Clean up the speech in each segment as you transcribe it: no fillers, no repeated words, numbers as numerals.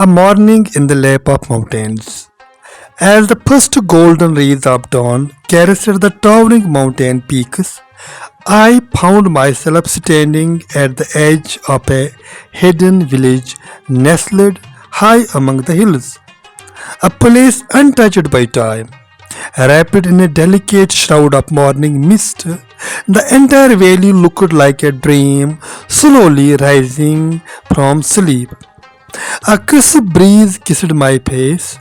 A morning in the lap of mountains. As the first golden rays of dawn caressed the towering mountain peaks, I found myself standing at the edge of a hidden village nestled high among the hills, a place untouched by time. Wrapped in a delicate shroud of morning mist, the entire valley looked like a dream slowly rising from sleep. A crisp breeze kissed my face,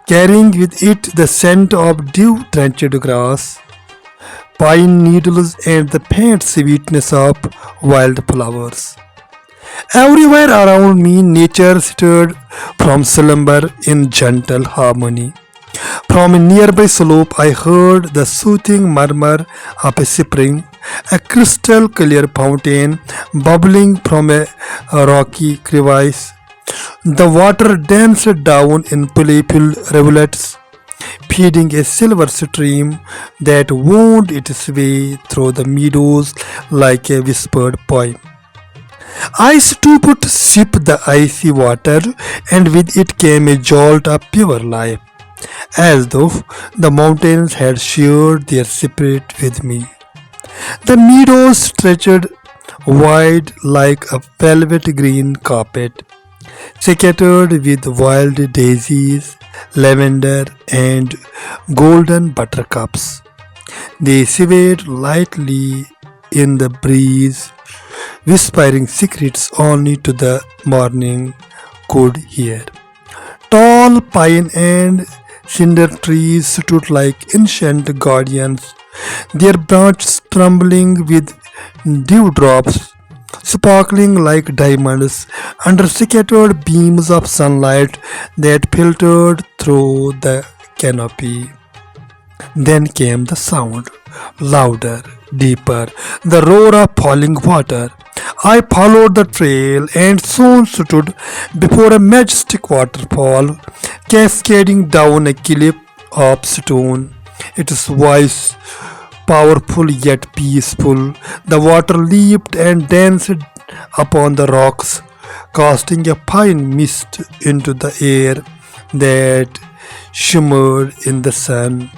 carrying with it the scent of dew-drenched grass, pine needles, and the faint sweetness of wildflowers. Everywhere around me, nature stirred from slumber in gentle harmony. From a nearby slope, I heard the soothing murmur of a spring, a crystal clear fountain bubbling from a rocky crevice. The water danced down in playful rivulets, feeding a silver stream that wound its way through the meadows like a whispered poem. I stooped to sip the icy water, and with it came a jolt of pure life, as though the mountains had shared their spirit with me. The meadows stretched wide like a velvet green carpet, scattered with wild daisies, lavender, and golden buttercups. They swayed lightly in the breeze, whispering secrets only to the morning could hear. Tall pine and cinder trees stood like ancient guardians, their branches trembling with dewdrops, sparkling like diamonds under scattered beams of sunlight that filtered through the canopy. Then came the sound, louder, deeper, the roar of falling water. I followed the trail and soon stood before a majestic waterfall cascading down a cliff of stone. Its voice powerful yet peaceful, the water leaped and danced upon the rocks, casting a fine mist into the air that shimmered in the sun.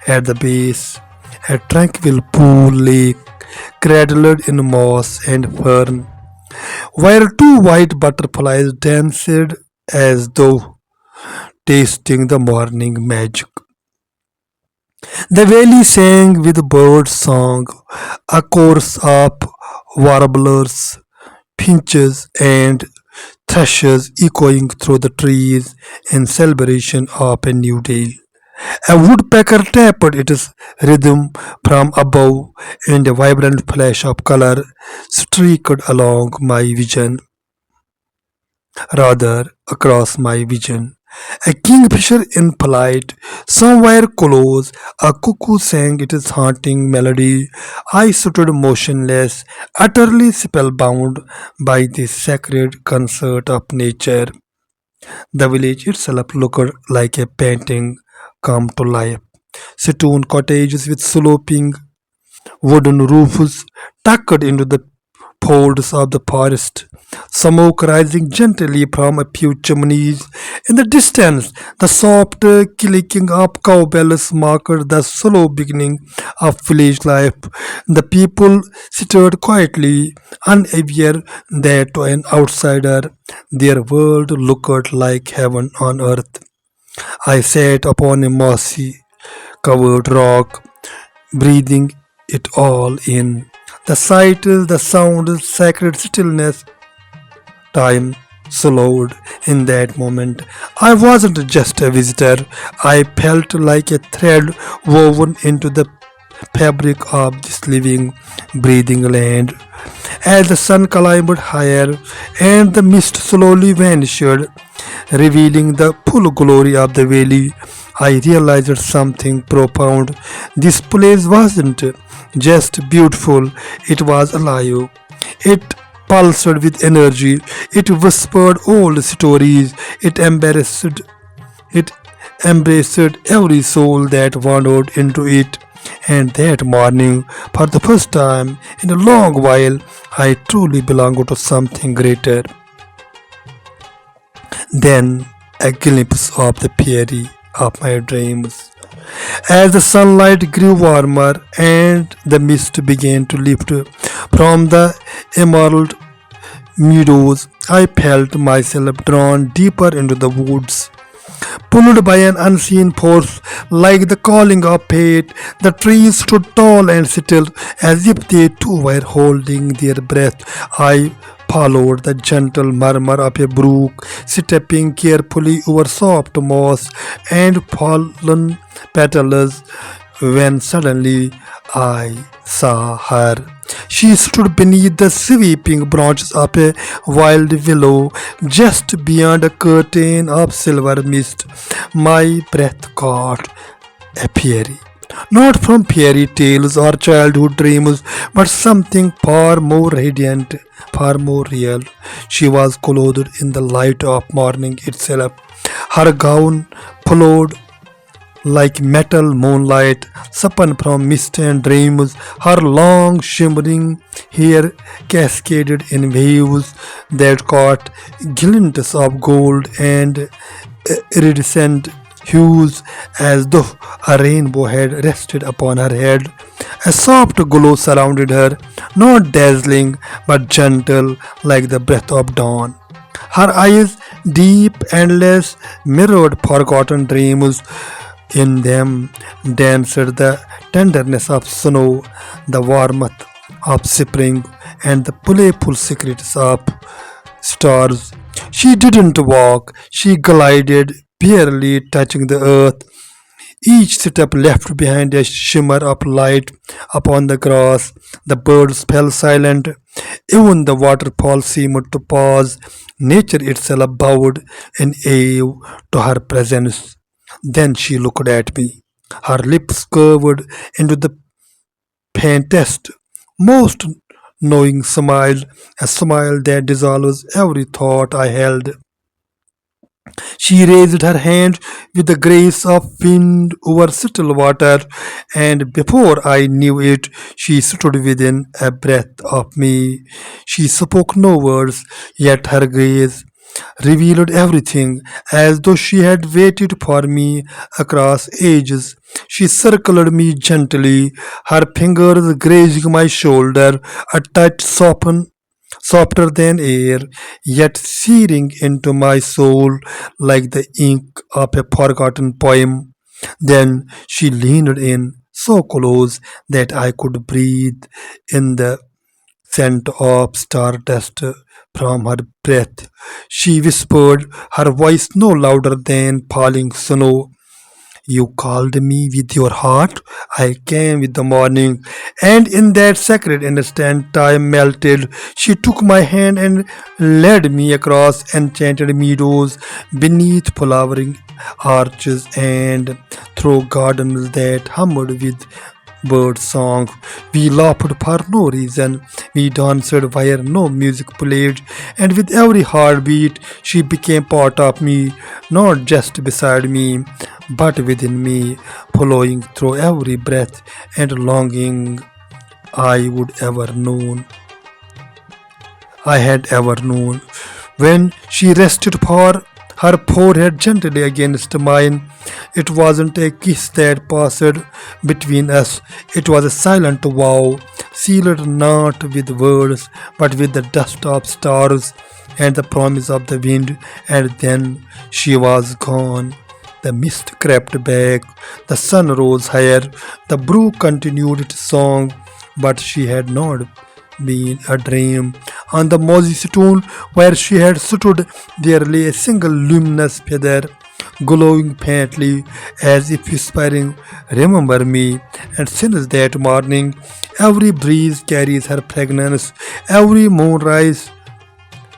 At the base, a tranquil pool lake cradled in moss and fern, where two white butterflies danced as though tasting the morning magic. The valley sang with bird song, a chorus of warblers, finches, and thrushes echoing through the trees in celebration of a new day. A woodpecker tapped its rhythm from above, and a vibrant flash of color streaked along my vision, rather across my vision. A kingfisher in flight, somewhere close, a cuckoo sang its haunting melody. I stood motionless, utterly spellbound by this sacred concert of nature. The village itself looked like a painting come to life. Stone cottages with sloping wooden roofs tucked into the folds of the forest, smoke rising gently from a few chimneys. In the distance, the soft clicking of cowbells marked the slow beginning of village life. The people stirred quietly, unaware that to an outsider their world looked like heaven on earth. I sat upon a mossy covered rock, breathing it all in. The sight, the sound, sacred stillness, time slowed in that moment. I wasn't just a visitor, I felt like a thread woven into the fabric of this living, breathing land. As the sun climbed higher and the mist slowly vanished, revealing the full glory of the valley, I realized something profound. This place wasn't just beautiful, it was alive. It pulsed with energy, it whispered old stories, it embraced every soul that wandered into it. And that morning, for the first time in a long while, I truly belonged to something greater then a glimpse of the fairy of my dreams. As the sunlight grew warmer and the mist began to lift from the emerald meadows, I felt myself drawn deeper into the woods. Pulled by an unseen force, like the calling of fate, the trees stood tall and still, as if they too were holding their breath. I followed the gentle murmur of a brook, stepping carefully over soft moss and fallen petals, when suddenly I saw her. She stood beneath the sweeping branches of a wild willow, just beyond a curtain of silver mist. My breath caught a fairy. Not from fairy tales or childhood dreams, but something far more radiant, far more real. She was clothed in the light of morning itself. Her gown flowed like metal moonlight spun from mist and dreams. Her long shimmering hair cascaded in waves that caught glints of gold and iridescent hues, as though a rainbow had rested upon her head. A soft glow surrounded her, not dazzling but gentle like the breath of dawn. Her eyes, deep, endless, mirrored forgotten dreams. In them danced the tenderness of snow, the warmth of spring, and the playful secrets of stars. She didn't walk, she glided, barely touching the earth. Each step left behind a shimmer of light upon the grass. The birds fell silent. Even the waterfall seemed to pause. Nature itself bowed in awe to her presence. Then she looked at me, her lips curved into the faintest, most knowing smile, a smile that dissolves every thought I held. She raised her hand with the grace of wind over still water, and before I knew it, she stood within a breath of me. She spoke no words, yet her gaze revealed everything, as though she had waited for me across ages. She circled me gently, her fingers grazing my shoulder, a touch softer than air, yet searing into my soul like the ink of a forgotten poem. Then she leaned in so close that I could breathe in the scent of stardust from her breath. She whispered, her voice no louder than falling snow. You called me with your heart, I came with the morning, and in that sacred instant time melted. She took my hand and led me across enchanted meadows, beneath flowering arches, and through gardens that hummed with bird song. We laughed for no reason. We danced where no music played, and with every heartbeat, she became part of me, not just beside me, but within me, flowing through every breath and longing I would ever known. I had ever known. When she rested for her forehead gently against mine, it wasn't a kiss that passed between us. It was a silent vow, sealed not with words, but with the dust of stars and the promise of the wind. And then she was gone. The mist crept back, the sun rose higher, the brook continued its song, but she had not been a dream. On the mossy stone where she had stood, there lay a single luminous feather, glowing faintly as if whispering, remember me. And since that morning, every breeze carries her fragrance, every moonrise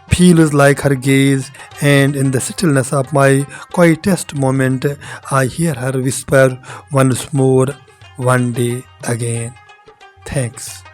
feels like her gaze, and in the stillness of my quietest moment, I hear her whisper once more, one day again. Thanks.